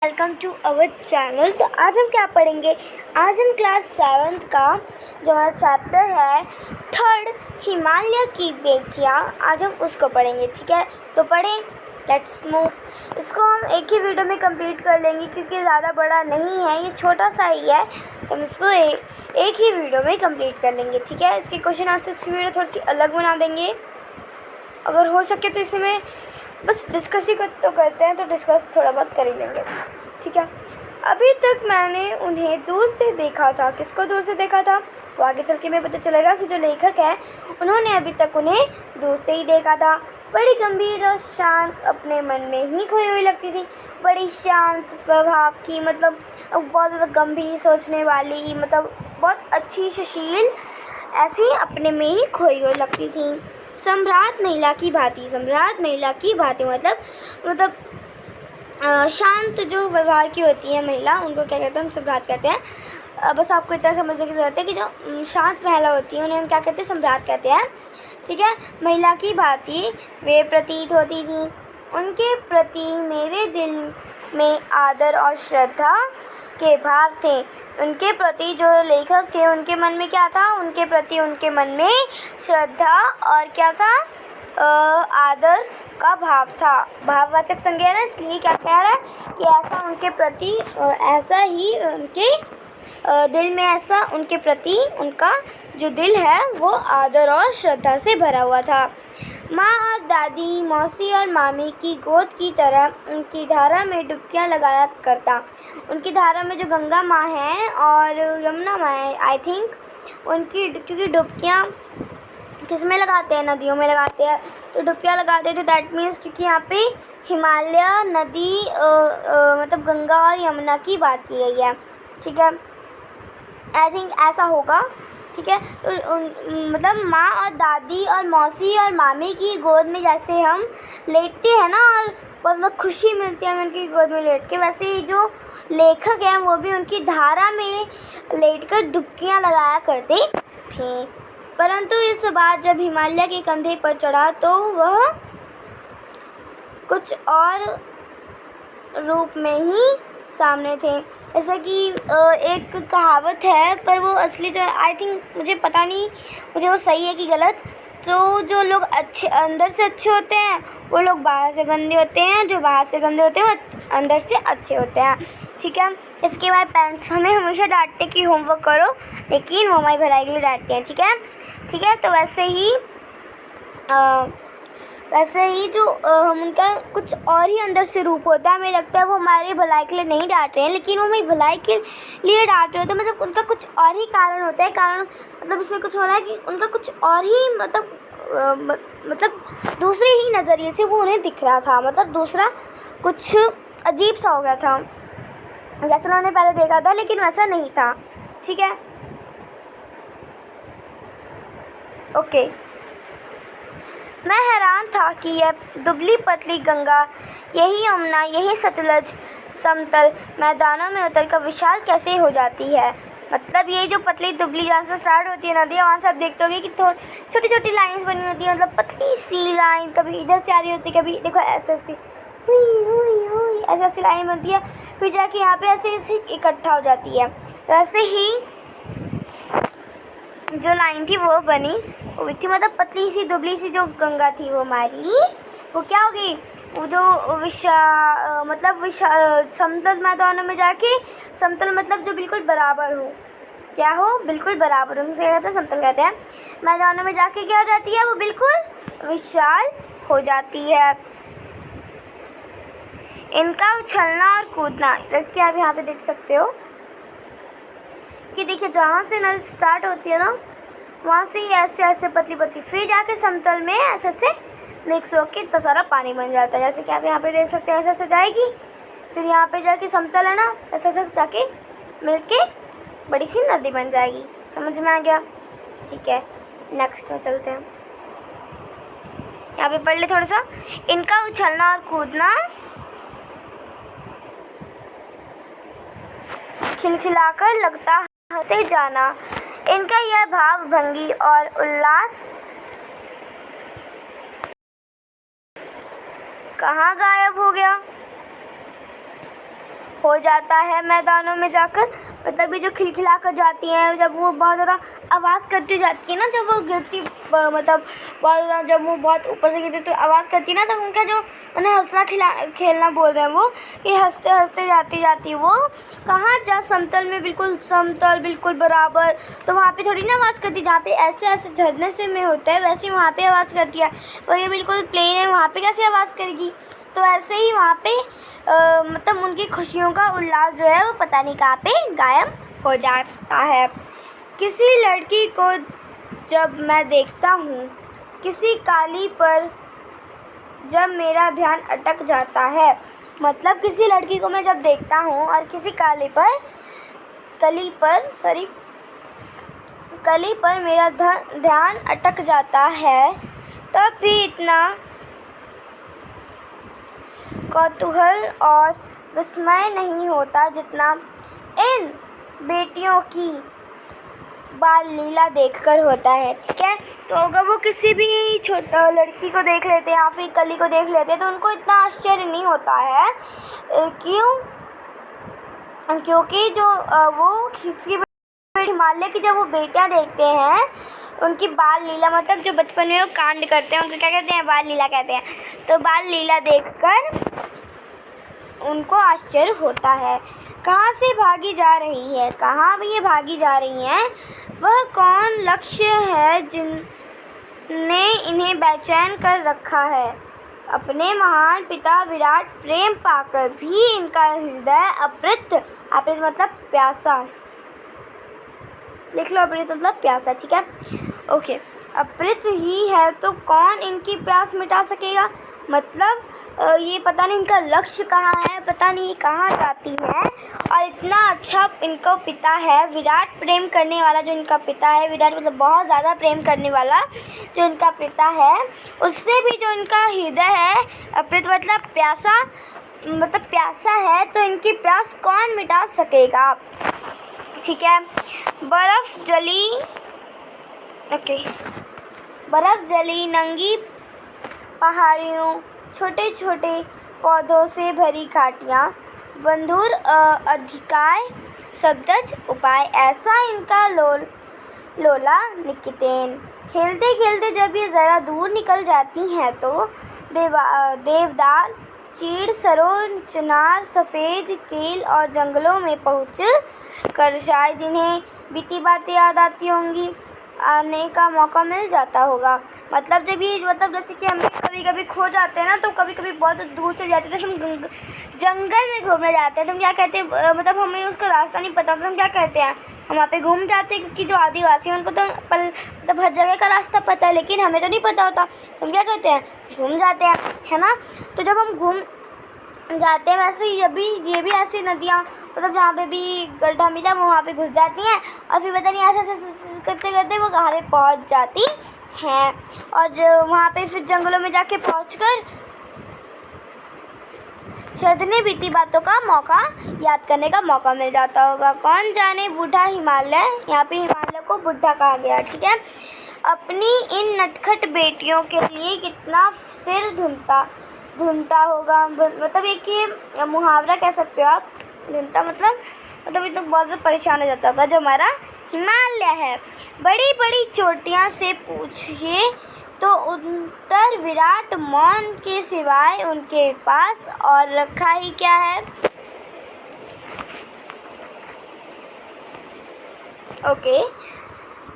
Welcome to our channel. तो आज हम क्या पढ़ेंगे? आज हम क्लास 7th का जो हमारा चैप्टर है थर्ड हिमालय की बेटियाँ, आज हम उसको पढ़ेंगे। ठीक है, तो पढ़ें, लेट्स मूव। इसको हम एक ही वीडियो में कंप्लीट कर लेंगे क्योंकि ज़्यादा बड़ा नहीं है, ये छोटा सा ही है, तो हम इसको एक ही वीडियो में कंप्लीट कर लेंगे। ठीक है, इसके क्वेश्चन आंसर्स की वीडियो थोड़ी सी अलग बना देंगे, अगर हो सके तो इसमें बस डिस्कस ही तो करते हैं, तो डिस्कस थोड़ा बहुत कर ही लेंगे। ठीक है, अभी तक मैंने उन्हें दूर से देखा था। किसको दूर से देखा था? वो आगे चल के मैं पता चलेगा कि जो लेखक है उन्होंने अभी तक उन्हें दूर से ही देखा था। बड़ी गंभीर और शांत, अपने मन में ही खोई हुई लगती थी। बड़ी शांत प्रभाव की, मतलब बहुत ज़्यादा गंभीर सोचने वाली, मतलब बहुत अच्छी सुशील, ऐसी अपने में ही खोई हुई लगती थी। सम्राट महिला की भांति, सम्राट महिला की भांति मतलब शांत जो व्यवहार की होती है महिला, उनको क्या कहते हैं? हम सम्राट कहते हैं। बस आपको इतना समझने की ज़रूरत है कि जो शांत महिला होती है उन्हें हम क्या कहते हैं? सम्राट कहते हैं। ठीक है, महिला की भांति वे प्रतीत होती थी। उनके प्रति मेरे दिल में आदर और श्रद्धा के भाव थे। उनके प्रति जो लेखक थे उनके मन में क्या था? उनके प्रति उनके मन में श्रद्धा और क्या था? आदर का भाव था। भाववाचक संज्ञा है ना, इसलिए क्या कह रहा है कि ऐसा उनके प्रति, ऐसा ही उनके दिल में, ऐसा उनके प्रति उनका जो दिल है वो आदर और श्रद्धा से भरा हुआ था। माँ और दादी, मौसी और मामी की गोद की तरह उनकी धारा में डुबकियाँ लगाया करता। उनकी धारा में जो गंगा माँ है और यमुना माँ है, आई थिंक उनकी, क्योंकि डुबकियाँ किस में लगाते हैं? नदियों में लगाते हैं, तो डुबकियाँ लगाते थे। दैट मीन्स क्योंकि यहाँ पे हिमालय नदी मतलब गंगा और यमुना की बात की गई है। ठीक है, आई थिंक ऐसा होगा। ठीक है, तो मतलब माँ और दादी और मौसी और मामी की गोद में जैसे हम लेटते हैं ना, और बहुत खुशी मिलती है हमें उनकी गोद में लेट के, वैसे ही जो लेखक हैं वो भी उनकी धारा में लेटकर डुबकियाँ लगाया करते थे। परंतु इस बार जब हिमालय के कंधे पर चढ़ा तो वह कुछ और रूप में ही सामने थे। जैसा कि एक कहावत है, पर वो असली जो, आई थिंक, मुझे पता नहीं मुझे वो सही है कि गलत। तो जो लोग अच्छे अंदर से अच्छे होते हैं वो लोग बाहर से गंदे होते हैं, जो बाहर से गंदे होते हैं वो अंदर से अच्छे होते हैं। ठीक है, इसके हमारे पेरेंट्स हमें हमेशा डांटते कि होमवर्क करो, लेकिन वो हमारी भलाई के लिए डांटते हैं। ठीक है, ठीक है, तो वैसे ही जो हम उनका कुछ और ही अंदर से रूप होता है। हमें लगता है वो हमारी भलाई के लिए नहीं डांट रहे हैं, लेकिन वो हमारी भलाई के लिए डांट रहे होते हैं। मतलब उनका कुछ और ही कारण होता है। कारण मतलब इसमें कुछ हो रहा है कि उनका कुछ और ही मतलब दूसरे ही नज़रिए से वो उन्हें दिख रहा था, मतलब दूसरा कुछ अजीब सा हो गया था, जैसा उन्होंने पहले देखा था लेकिन वैसा नहीं था। ठीक है, ओके। मैं हैरान था कि यह दुबली पतली गंगा, यही यमुना, यही सतलज समतल मैदानों में उतरकर विशाल कैसे हो जाती है। मतलब ये जो पतली दुबली जहाँ से स्टार्ट होती है नदी, वहाँ से आप देखते होंगे कि छोटी छोटी लाइंस बनी होती है, मतलब पतली सी लाइन, कभी इधर से आ रही होती है, कभी देखो ऐसे ऐसी हुई हुई हुई ऐसे ऐसी लाइन बनती है, फिर जाके यहाँ पे ऐसे ऐसे इकट्ठा हो जाती है। वैसे ही जो लाइन थी वो बनी हुई थी, मतलब पतली सी दुबली सी जो गंगा थी वो हमारी, वो क्या हो गई? वो जो समतल मैदानों में जाके, समतल मतलब जो बिल्कुल बराबर हो, क्या हो? बिल्कुल बराबर हो, उसे कहते हैं समतल कहते हैं। मैदानों में जाके क्या हो जाती है? वो बिल्कुल विशाल हो जाती है। इनका उछलना और कूदना, जैसे कि आप यहाँ पे देख सकते हो कि देखिए जहाँ से नल स्टार्ट होती है ना, वहाँ से ही ऐसे ऐसे पतली पतली, फिर जाके समतल में ऐसे ऐसे मिक्स होकर इतना सारा पानी बन जाता है। जैसे कि आप यहाँ पे देख सकते हैं, ऐसे ऐसे जाएगी, फिर यहाँ पे जाके समतल है ना, ऐसे ऐसे जाके मिलके बड़ी सी नदी बन जाएगी। समझ में आ गया? ठीक है, नेक्स्ट में चलते हैं। यहाँ पे पढ़ ले थोड़ा सा। इनका उछलना और कूदना, खिलखिलाकर लगता हंसते जाना, इनका यह भाव भंगी और उल्लास कहाँ गायब हो गया? हो जाता है मैदानों में जाकर। मतलब ये जो खिलखिला कर जाती हैं, जब वो बहुत ज़्यादा आवाज़ करती जाती है ना, जब वो गिरती मतलब बहुत ज़्यादा, जब वो बहुत ऊपर से गिरती तो आवाज़ करती है ना, तब उनका जो उन्हें हंसना खेलना बोल रहे हैं वो, कि हंसते हंसते जाती वो कहाँ जा समतल में, बिल्कुल समतल, बिल्कुल बराबर। तो वहाँ पे थोड़ी ना आवाज़ करती, जहाँ पे ऐसे ऐसे झरने से में होता है वैसे ही वहाँ पे आवाज़ करती है। और ये बिल्कुल प्लेन है, वहाँ पे कैसे आवाज़ करेगी। तो ऐसे ही वहाँ पे मतलब उनकी खुशियों का उल्लास जो है वो पता नहीं कहाँ पे गायब हो जाता है। किसी लड़की को जब मैं देखता हूँ, किसी काली पर जब मेरा ध्यान अटक जाता है। मतलब किसी लड़की को मैं जब देखता हूँ और किसी कली पर मेरा ध्यान अटक जाता है, तब भी इतना कौतूहल और विस्मय नहीं होता जितना इन बेटियों की बाल लीला देखकर होता है। ठीक है, तो अगर वो किसी भी लड़की को देख लेते हैं या फिर कली को देख लेते हैं तो उनको इतना आश्चर्य नहीं होता है। क्योंकि जो वो किसी हिमालय की जब वो बेटियां देखते हैं, उनकी बाल लीला, मतलब जो बचपन में वो कांड करते हैं उनको क्या कहते हैं, बाल लीला कहते हैं। तो बाल लीला देखकर उनको आश्चर्य होता है। कहाँ से भागी जा रही है, कहाँ भी ये भागी जा रही हैं, वह कौन लक्ष्य है जिनने इन्हें बेचैन कर रखा है। अपने महान पिता विराट प्रेम पाकर भी इनका हृदय अप्रित मतलब प्यासा, लिख लो, अप्रित मतलब प्यासा। ठीक है, ओके, अप्रित ही है तो कौन इनकी प्यास मिटा सकेगा। मतलब ये पता नहीं इनका लक्ष्य कहाँ है, पता नहीं कहाँ जाती है। और इतना अच्छा इनका पिता है, विराट प्रेम करने वाला जो इनका पिता है, विराट मतलब बहुत ज़्यादा प्रेम करने वाला जो इनका पिता है, उससे भी जो इनका हृदय है अप्रित मतलब प्यासा, मतलब प्यासा है, तो इनकी प्यास कौन मिटा सकेगा। ठीक है, बर्फ़ जली नंगी पहाड़ियों, छोटे छोटे पौधों से भरी घाटियाँ, बंधुर अधिकाय शब्दज उपाय, ऐसा इनका लोला निकितेन। खेलते खेलते जब ये ज़रा दूर निकल जाती हैं तो देवदार, चीड़, सरों, चिनार, सफ़ेद केल और जंगलों में पहुँच कर शायद इन्हें बीती बातें याद आती होंगी, आने का मौका मिल जाता होगा। मतलब जब ये मतलब जैसे कि हम कभी कभी खो जाते हैं ना, तो कभी कभी बहुत दूर चले जाते हैं, तो हम जंगल में घूमने जाते हैं, तो हम क्या कहते हैं, मतलब हमें उसका रास्ता नहीं पता तो हम क्या कहते हैं, हम वहाँ पे घूम जाते हैं। क्योंकि जो आदिवासी हैं उनको तो मतलब हर जगह का रास्ता पता है, लेकिन हमें तो नहीं पता होता, तो हम क्या कहते हैं, घूम जाते हैं, है ना। तो जब हम घूम जाते हैं, वैसे ये भी ऐसी नदियाँ, मतलब जहाँ पे भी गड्ढा मिला वो वहाँ पे घुस जाती हैं, और फिर पता नहीं ऐसे करते करते वो कहाँ पे पहुँच जाती हैं। और जो वहाँ पे फिर जंगलों में जाके पहुँचकर शायद इन्हें बीती बातों का मौका याद करने का मौका मिल जाता होगा। कौन जाने बूढ़ा हिमालय, यहाँ पे हिमालय को बुढ़ा कहा गया। ठीक है, अपनी इन नटखट बेटियों के लिए कितना सिर धुनता होगा। मतलब एक ये मुहावरा कह सकते हो आप, धुनता मतलब ये तो बहुत ज़्यादा परेशान हो जाता होगा। जो हमारा हिमालय है, बड़ी बड़ी चोटियाँ से पूछिए तो उत्तर विराट मौन के सिवाय उनके पास और रखा ही क्या है। ओके,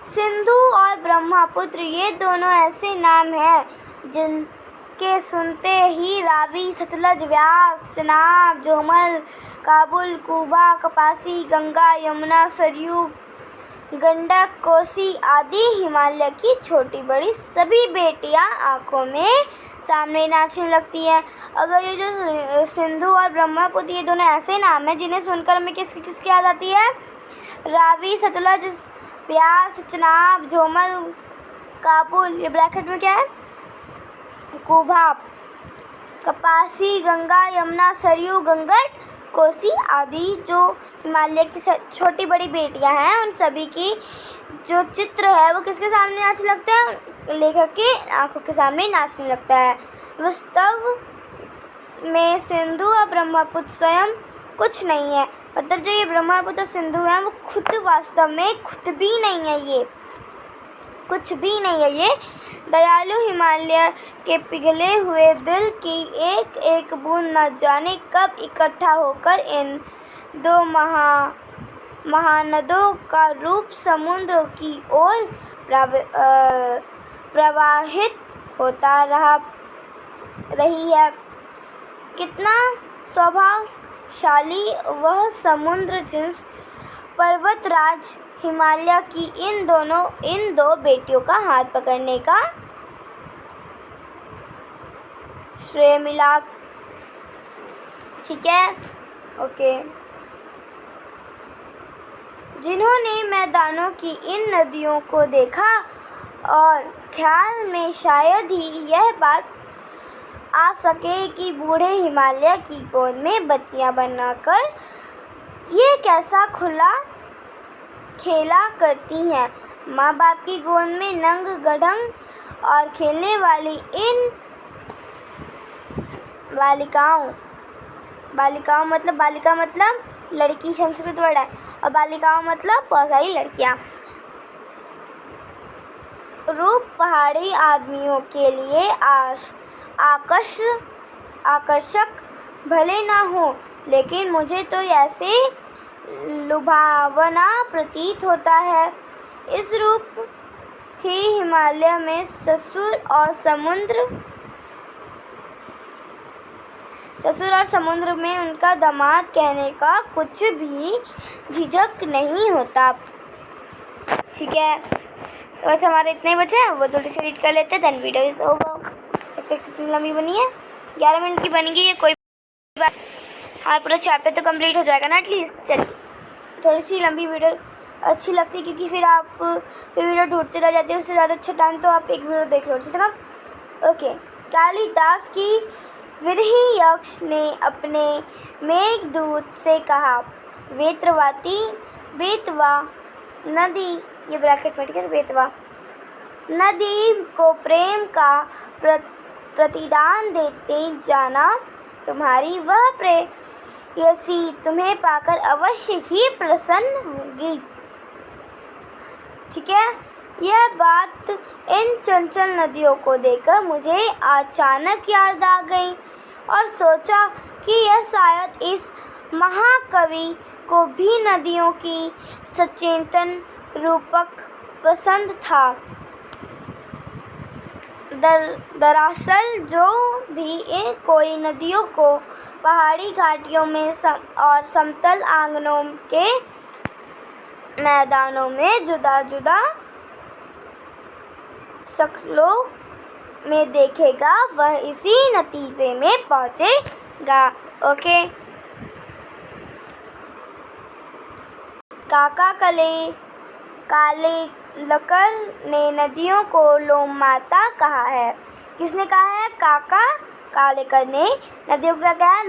सिंधु और ब्रह्मपुत्र ये दोनों ऐसे नाम हैं जिनके सुनते ही रावी, सतलज, व्यास, चनाब, झोमल, काबुल, कुबा, कपासी, गंगा, यमुना, सरयू, गंडक, कोसी आदि हिमालय की छोटी बड़ी सभी बेटियां आंखों में सामने नाचने लगती हैं। अगर ये जो सिंधु और ब्रह्मपुत्र ये दोनों ऐसे नाम हैं जिन्हें सुनकर हमें किसकी याद आती है, रावी, सतलज, व्यास, चनाब, झोमल, काबुल, ये ब्रैकेट में क्या है, कुबा, कपासी, गंगा, यमुना, सरयू, गंगट, कोसी आदि जो हिमालय की छोटी बड़ी बेटियां हैं, उन सभी की जो चित्र है वो किसके सामने नाचने लगता है, लेखक के आंखों के सामने नाचने लगता है। वास्तव में सिंधु और ब्रह्मपुत्र स्वयं कुछ नहीं है। मतलब जो ये ब्रह्मपुत्र सिंधु है वो खुद वास्तव में खुद भी नहीं है, ये कुछ भी नहीं है। ये दयालु हिमालय के पिघले हुए दिल की एक एक बूंद न जाने कब इकट्ठा होकर इन दो महानदों का रूप समुद्र की ओर प्रवाहित होता रही है। कितना सौभाग्यशाली वह समुद्र जिस पर्वतराज हिमालय की इन दो बेटियों का हाथ पकड़ने का श्रेय मिला। ठीक है, ओके। जिन्होंने मैदानों की इन नदियों को देखा और ख्याल में शायद ही यह बात आ सके कि बूढ़े हिमालय की गोद में बच्चियां बनाकर ये कैसा खुला खेला करती हैं। माँ बाप की गोद में नंग गढ़ंग और खेलने वाली इन बालिकाओं मतलब बालिका मतलब लड़की संस्कृत वर्ड है, और बालिकाओं मतलब बहुत सारी लड़कियाँ। रूप पहाड़ी आदमियों के लिए आकर्षक भले ना हो, लेकिन मुझे तो ऐसे लुभावना प्रतीत होता है। इस रूप ही हिमालय में ससुर और समुद्र में उनका दामाद कहने का कुछ भी झिझक नहीं होता। ठीक है, तो बस हमारे इतने ही बचे हैं, वो जल्दी से रीड कर लेते हैं, देन वीडियो इज ओवर। कितनी लंबी बनी है? 11 मिनट की बनेगी ये, कोई बात। और पूरा चैप्टर तो कंप्लीट हो जाएगा ना एटलीस्ट। चलिए, थोड़ी सी लंबी वीडियो अच्छी लगती है क्योंकि फिर आप वीडियो ढूंढते रह जाते हैं। उससे ज़्यादा अच्छा टाइम तो आप एक वीडियो देख लो, ठीक है ना? ओके। कालिदास की विरही यक्ष ने अपने मेघदूत से कहा, बेतवा नदी, ये ब्रैकेट में, ठीक है, बेतवा नदी को प्रेम का प्रतिदान देते जाना। तुम्हारी वह प्रेयसी तुम्हें पाकर अवश्य ही प्रसन्न होगी। ठीक है, यह बात इन चंचल नदियों को देखकर मुझे अचानक याद आ गई और सोचा कि यह शायद इस महाकवि को भी नदियों की सचेतन रूपक पसंद था। दरअसल जो भी कोई नदियों को पहाड़ी घाटियों में और समतल आंगनों के मैदानों में जुदा-जुदा शक्लों में देखेगा, वह इसी नतीजे में पहुंचेगा। ओके। काका काले लकर ने नदियों को लोक माता कहा है। किसने कहा है? काका कालेकर ने नदियों को क्या कहा है?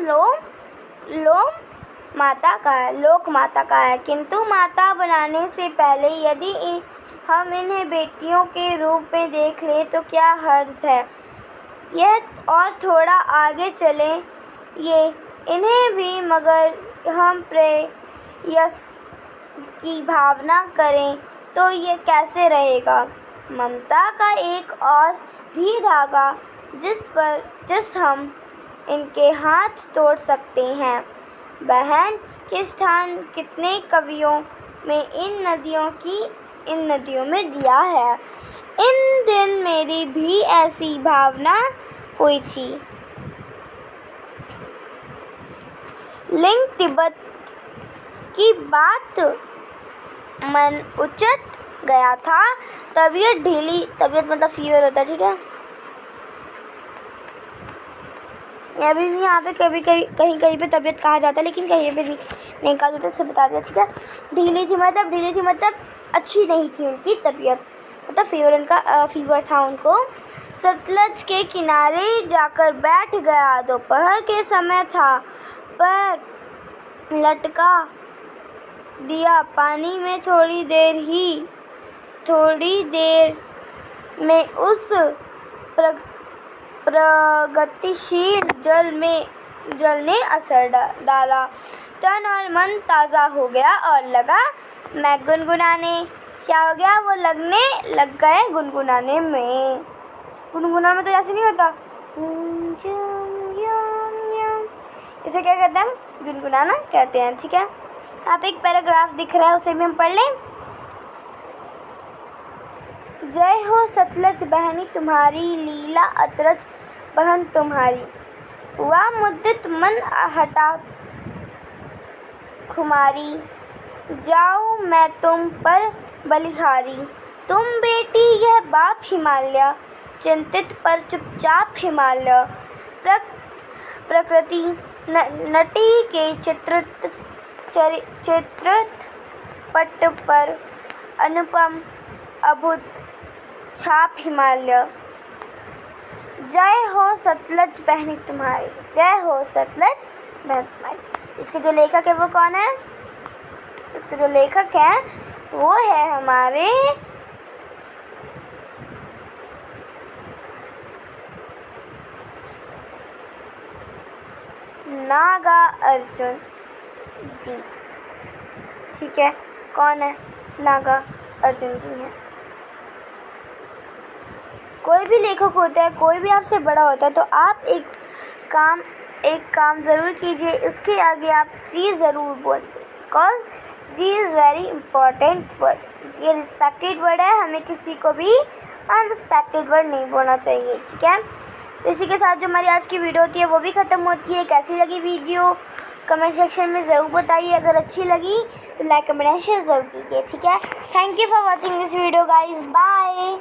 लोक माता का है, लोक माता का है। किंतु माता बनाने से पहले यदि हम इन्हें बेटियों के रूप में देख लें तो क्या हर्ज है? यह और थोड़ा आगे चलें ये इन्हें भी, मगर हम प्रेयस की भावना करें तो ये कैसे रहेगा? ममता का एक और भी धागा जिस हम इनके हाथ तोड़ सकते हैं। बहन के स्थान कितने कवियों में इन नदियों में दिया है। इन दिन मेरी भी ऐसी भावना हुई थी। लिंग तिब्बत की बात मन उचट गया था। तबीयत मतलब फीवर होता है, ठीक है। अभी भी यहाँ पे कहीं पे तबीयत कहा जाता है, लेकिन कहीं पे भी नहीं कहा जाता, इससे बता दिया, ठीक है। ढीली थी मतलब अच्छी नहीं थी उनकी तबीयत, मतलब फीवर था उनको। सतलज के किनारे जाकर बैठ गया। दोपहर के समय था, पर लटका दिया पानी में। थोड़ी देर में उस प्रगतिशील जल में जल ने असर डाला। तन और मन ताज़ा हो गया और लगा मैं गुनगुनाने। क्या हो गया? वो लग गए गुनगुनाने में। गुनगुनाने में तो ऐसे नहीं होता, इसे क्या कहते हैं? हम गुनगुनाना कहते हैं। ठीक है, यहाँ पे एक पैराग्राफ दिख रहा है, उसे भी हम पढ़ लें। जय हो सतलज बहनी तुम्हारी, लीला अतरज बहन तुम्हारी। हुआ मुद्दित मन हटा खुमारी, जाऊँ मैं तुम पर बलिहारी। तुम बेटी यह बाप हिमालय, चिंतित पर चुपचाप हिमालय। प्रकृति नटी के चित्रित पट पर अनुपम अद्भुत छाप हिमालय। जय हो सतलज बहनी तुम्हारी, जय हो सतलज बहन तुम्हारी। इसके जो लेखक है वो कौन है? इसके जो लेखक हैं वो है हमारे नागार्जुन जी। ठीक है, कौन है? नागार्जुन जी हैं। कोई भी लेखक होता है, कोई भी आपसे बड़ा होता है, तो आप एक काम ज़रूर कीजिए, उसके आगे आप जी ज़रूर बोलिए, बिकॉज जी इज़ वेरी इंपॉर्टेंट वर्ड। ये रिस्पेक्टेड वर्ड है, हमें किसी को भी अनरिस्पेक्टेड वर्ड नहीं बोलना चाहिए। ठीक है, तो इसी के साथ जो हमारी आज की वीडियो होती है वो भी ख़त्म होती है। कैसी लगी वीडियो कमेंट सेक्शन में ज़रूर बताइए। अगर अच्छी लगी तो लाइक कमेंट शेयर ज़रूर कीजिए। ठीक है, thank you for watching this video guys, bye.